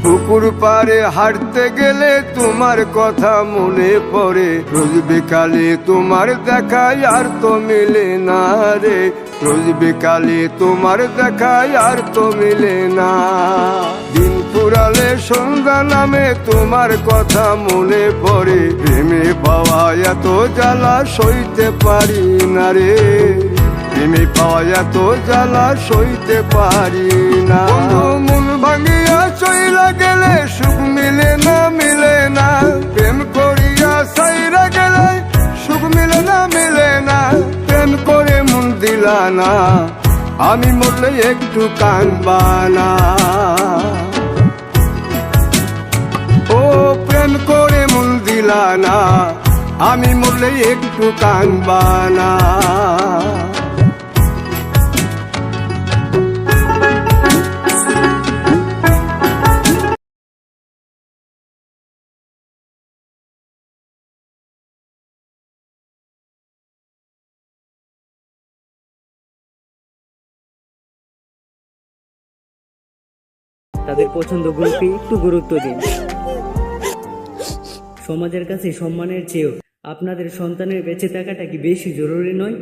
পুকুর পাড়ে হাঁটতে গেলে তোমার কথা মনে পড়ে, রোজ বিকালে তোমার দেখায় আর তো মিলে না রে, রোজ বিকালে তোমার দেখায় আর তো মিলে না। দিন ফুরালে সন্ধ্যা নামে তোমার কথা মনে পড়ে, প্রেমে পাওয়া এত জ্বালা সইতে পারি না রে, প্রেমে পাওয়া এত জ্বালা সইতে পারি না। মন ভাঙিয়া চইলা গেলে সুখ মিলে না, মিলে না, প্রেম করিয়া সাইরা গেলে সুখ মিলে না, মিলে না, প্রেম করে মন দিলা না, আমি মরলে একটু কাঁদবা না। ও প্রেম করে মন দিলা না, আমি মরলে একটু কাঁদবা না। তাদের পছন্দগুলোকে একটু গুরুত্ব দিন। সমাজের কাছে সম্মানের চেয়েও আপনাদের সন্তানের বেঁচে থাকাটা কি বেশি জরুরি নয়?